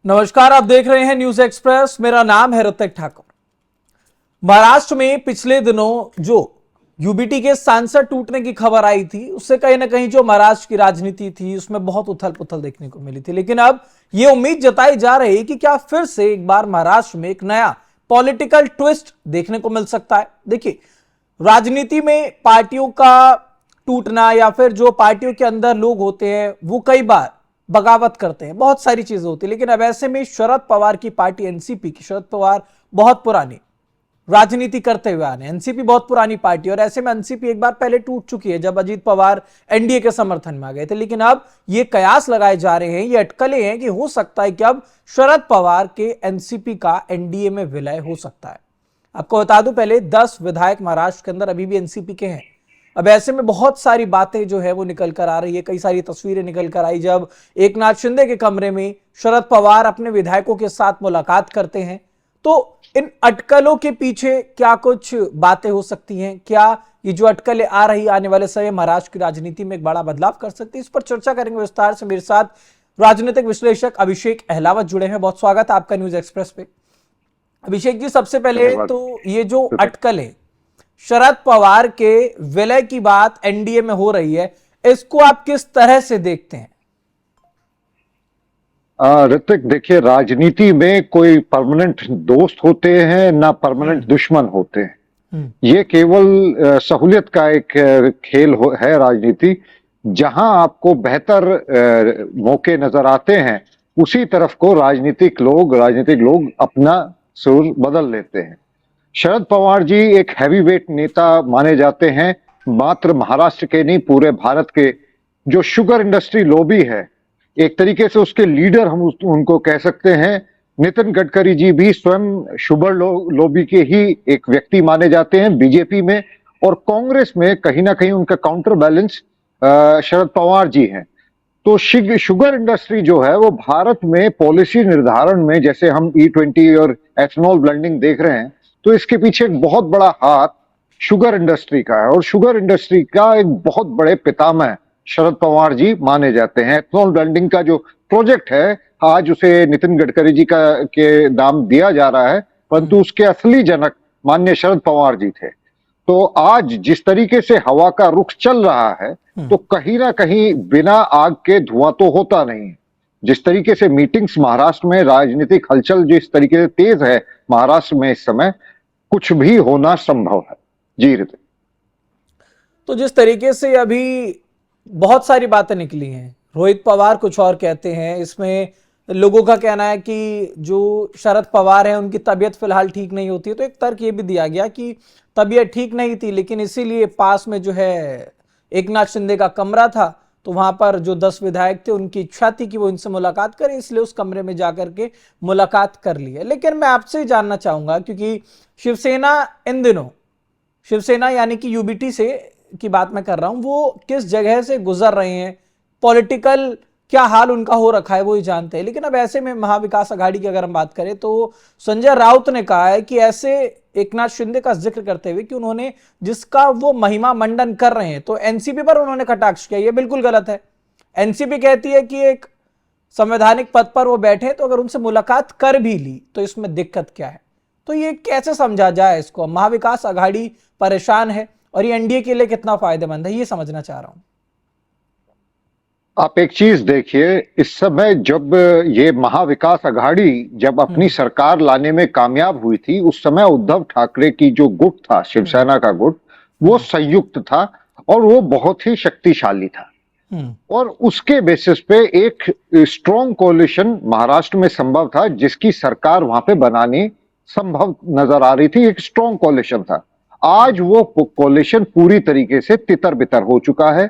नमस्कार, आप देख रहे हैं न्यूज एक्सप्रेस। मेरा नाम है ऋतिक ठाकुर। महाराष्ट्र में पिछले दिनों जो यूबीटी के सांसद टूटने की खबर आई थी, उससे कहीं ना कहीं जो महाराष्ट्र की राजनीति थी उसमें बहुत उथल पुथल देखने को मिली थी। लेकिन अब ये उम्मीद जताई जा रही है कि क्या फिर से एक बार महाराष्ट्र में एक नया पॉलिटिकल ट्विस्ट देखने को मिल सकता है। देखिए, राजनीति में पार्टियों का टूटना या फिर जो पार्टियों के अंदर लोग होते हैं वो कई बार बगावत करते हैं, बहुत सारी चीजें होती है। लेकिन अब ऐसे में शरद पवार की पार्टी एनसीपी की, शरद पवार बहुत पुरानी राजनीति करते हुए आने, एनसीपी बहुत पुरानी पार्टी, और ऐसे में एनसीपी एक बार पहले टूट चुकी है जब अजीत पवार एनडीए के समर्थन में आ गए थे। लेकिन अब ये कयास लगाए जा रहे हैं, ये अटकलें हैं कि हो सकता है कि अब शरद पवार के एनसीपी का एनडीए में विलय हो सकता है। आपको बता दूं, पहले 10 विधायक महाराष्ट्र के अंदर अभी भी एनसीपी के हैं। अब ऐसे में बहुत सारी बातें जो है वो निकल कर आ रही है, कई सारी तस्वीरें निकल कर आई जब एकनाथ शिंदे के कमरे में शरद पवार अपने विधायकों के साथ मुलाकात करते हैं। तो इन अटकलों के पीछे क्या कुछ बातें हो सकती हैं? क्या ये जो अटकलें आ रही आने वाले समय महाराष्ट्र की राजनीति में एक बड़ा बदलाव कर सकती है? इस पर चर्चा करेंगे विस्तार से। मेरे साथ राजनीतिक विश्लेषक अभिषेक अहलावत जुड़े हैं। बहुत स्वागत है आपका न्यूज एक्सप्रेस पे। अभिषेक जी, सबसे पहले तो ये जो अटकलें शरद पवार के विलय की बात एनडीए में हो रही है, इसको आप किस तरह से देखते हैं? ऋतिक, देखिए, राजनीति में कोई परमानेंट दोस्त होते हैं ना परमानेंट दुश्मन होते हैं। ये केवल सहूलियत का एक खेल है राजनीति। जहां आपको बेहतर मौके नजर आते हैं उसी तरफ को राजनीतिक लोग अपना सुर बदल लेते हैं। शरद पवार जी एक हैवीवेट नेता माने जाते हैं, मात्र महाराष्ट्र के नहीं पूरे भारत के। जो शुगर इंडस्ट्री लॉबी है, एक तरीके से उसके लीडर हम उनको कह सकते हैं। नितिन गडकरी जी भी स्वयं शुगर लॉबी के ही एक व्यक्ति माने जाते हैं बीजेपी में, और कांग्रेस में कहीं ना कहीं उनका काउंटर बैलेंस शरद पवार जी हैं। तो शुगर इंडस्ट्री जो है वो भारत में पॉलिसी निर्धारण में, जैसे हम E20 और एथनॉल ब्लेंडिंग देख रहे हैं, तो इसके पीछे एक बहुत बड़ा हाथ शुगर इंडस्ट्री का है, और शुगर इंडस्ट्री का एक बहुत बड़े पितामह शरद पवार जी माने जाते हैं। एथनॉल ब्लेंडिंग का जो प्रोजेक्ट है, आज उसे नितिन गडकरी जी के नाम दिया जा रहा है, परंतु उसके असली जनक माननीय शरद पवार जी थे। तो आज जिस तरीके से हवा का रुख चल रहा है, तो कहीं ना कहीं बिना आग के धुआं तो होता नहीं है। जिस तरीके से मीटिंग्स महाराष्ट्र में, राजनीतिक हलचल जिस तरीके से तेज है महाराष्ट्र में इस समय, कुछ भी होना संभव है। जी ऋतिक। तो जिस तरीके से अभी बहुत सारी बातें निकली हैं, रोहित पवार कुछ और कहते हैं, इसमें लोगों का कहना है कि जो शरद पवार है उनकी तबीयत फिलहाल ठीक नहीं होती है। तो एक तर्क ये भी दिया गया कि तबीयत ठीक नहीं थी, लेकिन इसीलिए पास में जो है एकनाथ शिंदे का कमरा था, तो वहां पर जो 10 विधायक थे उनकी इच्छा थी कि वो इनसे मुलाकात करें, इसलिए उस कमरे में जाकर के मुलाकात कर ली है। लेकिन मैं आपसे जानना चाहूंगा, क्योंकि शिवसेना इन दिनों, शिवसेना यानी कि यूबीटी से की बात मैं कर रहा हूं, वो किस जगह से गुजर रहे हैं, पॉलिटिकल क्या हाल उनका हो रखा है वो ही जानते हैं। लेकिन अब ऐसे में महाविकास आघाड़ी की अगर हम बात करें तो संजय राउत ने कहा है कि ऐसे एकनाथ शिंदे का जिक्र करते हुए कि उन्होंने जिसका वो महिमा मंडन कर रहे हैं, तो एनसीपी पर उन्होंने कटाक्ष किया। ये बिल्कुल गलत है। एनसीपी कहती है कि एक संवैधानिक पद पर वो बैठे, तो अगर उनसे मुलाकात कर भी ली तो इसमें दिक्कत क्या है? तो ये कैसे समझा जाए इसको? महाविकास आघाड़ी परेशान है और ये एनडीए के लिए कितना फायदेमंद है, ये समझना चाह रहा हूं। आप एक चीज देखिए, इस समय जब ये महाविकास आघाड़ी जब अपनी सरकार लाने में कामयाब हुई थी, उस समय उद्धव ठाकरे की जो गुट था, शिवसेना का गुट, वो संयुक्त था और वो बहुत ही शक्तिशाली था। और उसके बेसिस पे एक स्ट्रॉन्ग कोalition महाराष्ट्र में संभव था, जिसकी सरकार वहां पे बनानी संभव नजर आ रही थी। एक स्ट्रॉन्ग कोalition था। आज वो कोalition पूरी तरीके से तितर बितर हो चुका है।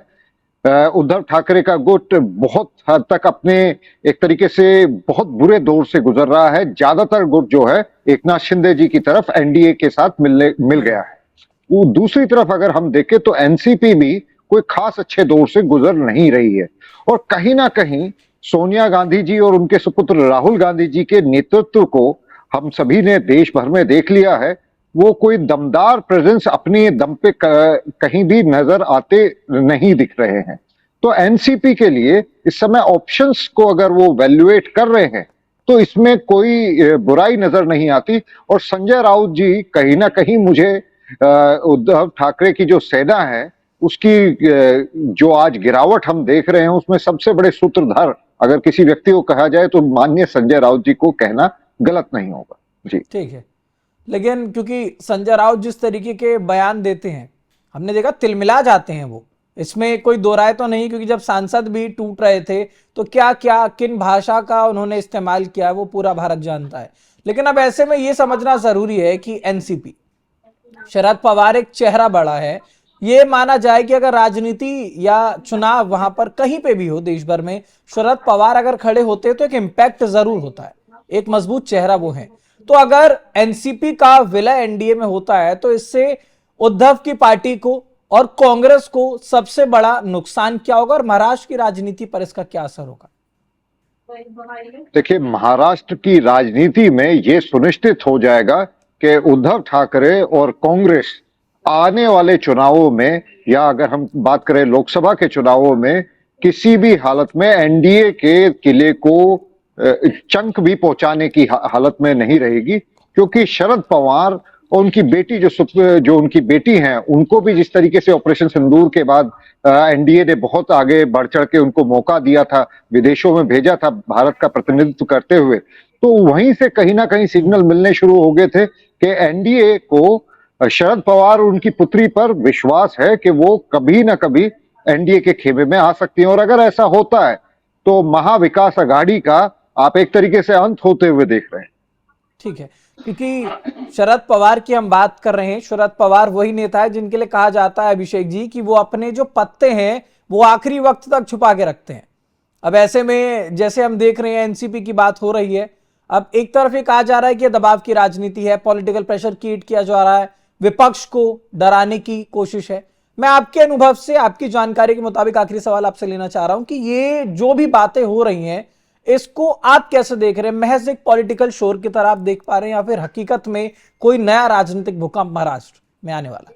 उद्धव ठाकरे का गुट बहुत हद तक अपने एक तरीके से बहुत बुरे दौर से गुजर रहा है। ज्यादातर गुट जो है एकनाथ शिंदे जी की तरफ एनडीए के साथ मिल गया है। वो दूसरी तरफ अगर हम देखें तो एनसीपी भी कोई खास अच्छे दौर से गुजर नहीं रही है, और कहीं ना कहीं सोनिया गांधी जी और उनके सुपुत्र राहुल गांधी जी के नेतृत्व को हम सभी ने देश भर में देख लिया है। वो कोई दमदार प्रेजेंस अपने दम पे कहीं भी नजर आते नहीं दिख रहे हैं। तो एनसीपी के लिए इस समय ऑप्शंस को अगर वो वैल्यूएट कर रहे हैं तो इसमें कोई बुराई नजर नहीं आती। और संजय राउत जी कहीं ना कहीं मुझे उद्धव ठाकरे की जो सेना है उसकी जो आज गिरावट हम देख रहे हैं उसमें सबसे बड़े सूत्रधार अगर किसी व्यक्ति को कहा जाए तो माननीय संजय राउत जी को कहना गलत नहीं होगा। जी ठीक है, लेकिन क्योंकि संजय राउत जिस तरीके के बयान देते हैं, हमने देखा तिलमिला जाते हैं वो, इसमें कोई दो राय तो नहीं, क्योंकि जब सांसद भी टूट रहे थे तो क्या क्या किन भाषा का उन्होंने इस्तेमाल किया वो पूरा भारत जानता है। लेकिन अब ऐसे में ये समझना जरूरी है कि एनसीपी, शरद पवार एक चेहरा बड़ा है, ये माना जाए कि अगर राजनीति या चुनाव वहां पर कहीं पे भी हो देश भर में, शरद पवार अगर खड़े होते तो एक इम्पैक्ट जरूर होता है, एक मजबूत चेहरा वो है। तो अगर एनसीपी का विलय एनडीए में होता है तो इससे उद्धव की पार्टी को और कांग्रेस को सबसे बड़ा नुकसान क्या होगा और महाराष्ट्र की राजनीति पर इसका क्या असर होगा? देखिए, महाराष्ट्र की राजनीति में यह सुनिश्चित हो जाएगा कि उद्धव ठाकरे और कांग्रेस आने वाले चुनावों में, या अगर हम बात करें लोकसभा के चुनावों में, किसी भी हालत में एनडीए के किले को चंक भी पहुंचाने की हालत में नहीं रहेगी। क्योंकि शरद पवार और उनकी बेटी जो उनकी बेटी हैं, उनको भी जिस तरीके से ऑपरेशन सिंदूर के बाद एनडीए ने बहुत आगे बढ़ चढ़ के उनको मौका दिया था, विदेशों में भेजा था भारत का प्रतिनिधित्व करते हुए, तो वहीं से कहीं ना कहीं सिग्नल मिलने शुरू हो गए थे कि एनडीए को शरद पवार और उनकी पुत्री पर विश्वास है कि वो कभी ना कभी एनडीए के खेमे में आ सकती हैं। और अगर ऐसा होता है तो महाविकास अघाड़ी का आप एक तरीके से अंत होते हुए देख रहे हैं। ठीक है, क्योंकि शरद पवार की हम बात कर रहे हैं, शरद पवार वही नेता है जिनके लिए कहा जाता है, अभिषेक जी, कि वो अपने जो पत्ते हैं वो आखिरी वक्त तक छुपा के रखते हैं। अब ऐसे में जैसे हम देख रहे हैं एनसीपी की बात हो रही है, अब एक तरफ ये कहा जा रहा है कि दबाव की राजनीति है, पॉलिटिकल प्रेशर क्रिएट किया जा रहा है, विपक्ष को डराने की कोशिश है। मैं आपके अनुभव से, आपकी जानकारी के मुताबिक आखिरी सवाल आपसे लेना चाह रहा हूं कि ये जो भी बातें हो रही हैं इसको आप कैसे देख रहे हैं? महज एक पॉलिटिकल शोर की तरह आप देख पा रहे हैं या फिर हकीकत में कोई नया राजनीतिक भूकंप महाराष्ट्र में आने वाला है?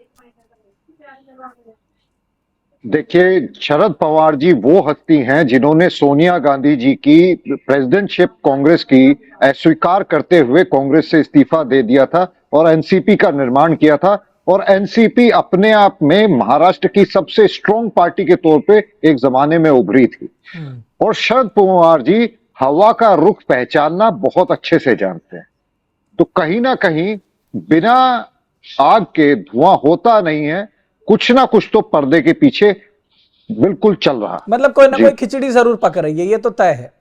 देखिए, शरद पवार जी वो हस्ती हैं जिन्होंने सोनिया गांधी जी की प्रेसिडेंटशिप कांग्रेस की अस्वीकार करते हुए कांग्रेस से इस्तीफा दे दिया था और एनसीपी का निर्माण किया था। और एनसीपी अपने आप में महाराष्ट्र की सबसे स्ट्रॉन्ग पार्टी के तौर पे एक जमाने में उभरी थी। और शरद पवार जी हवा का रुख पहचानना बहुत अच्छे से जानते हैं। तो कहीं ना कहीं बिना आग के धुआं होता नहीं है, कुछ ना कुछ तो पर्दे के पीछे बिल्कुल चल रहा। मतलब कोई ना कोई खिचड़ी जरूर पक रही है, ये तो तय है,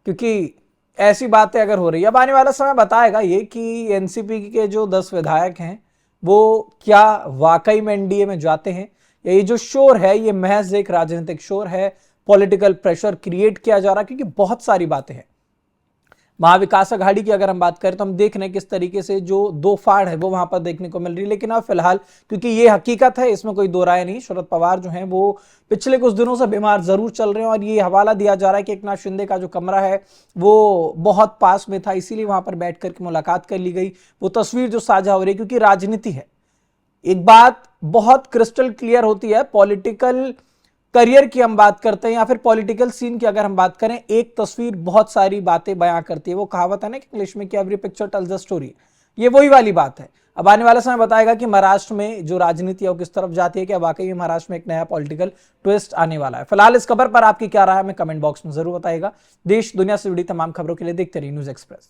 क्योंकि ऐसी बातें अगर हो रही है। अब आने वाला समय बताएगा ये कि एनसीपी के जो 10 विधायक हैं वो क्या वाकई में एनडीए में जाते हैं, या ये जो शोर है ये महज एक राजनीतिक शोर है, पॉलिटिकल प्रेशर क्रिएट किया जा रहा है। क्योंकि बहुत सारी बातें हैं। महाविकास अघाड़ी की अगर हम बात करें तो हम देख रहे हैं किस तरीके से जो दो फाड़ है वो वहां पर देखने को मिल रही है। लेकिन अब फिलहाल क्योंकि ये हकीकत है, इसमें कोई दो राय नहीं, शरद पवार जो हैं वो पिछले कुछ दिनों से बीमार जरूर चल रहे हैं। और ये हवाला दिया जा रहा है कि एकनाथ शिंदे का जो कमरा है वो बहुत पास में था, इसीलिए वहां पर बैठ करके मुलाकात कर ली गई। वो तस्वीर जो साझा हो रही है, क्योंकि राजनीति है, एक बात बहुत क्रिस्टल क्लियर होती है, पॉलिटिकल करियर की हम बात करते हैं या फिर पॉलिटिकल सीन की अगर हम बात करें, एक तस्वीर बहुत सारी बातें बयां करती है। वो कहावत है ना कि इंग्लिश में कि every picture tales a story, ये वही वाली बात है। अब आने वाला समय बताएगा कि महाराष्ट्र में जो राजनीति है वो किस तरफ जाती है, क्या वाकई में महाराष्ट्र में एक नया पॉलिटिकल ट्विस्ट आने वाला है। फिलहाल इस खबर पर आपकी क्या राय है, हमें कमेंट बॉक्स में जरूर बताइएगा। देश दुनिया से जुड़ी तमाम खबरों के लिए देखते रहिए न्यूज़ एक्सप्रेस।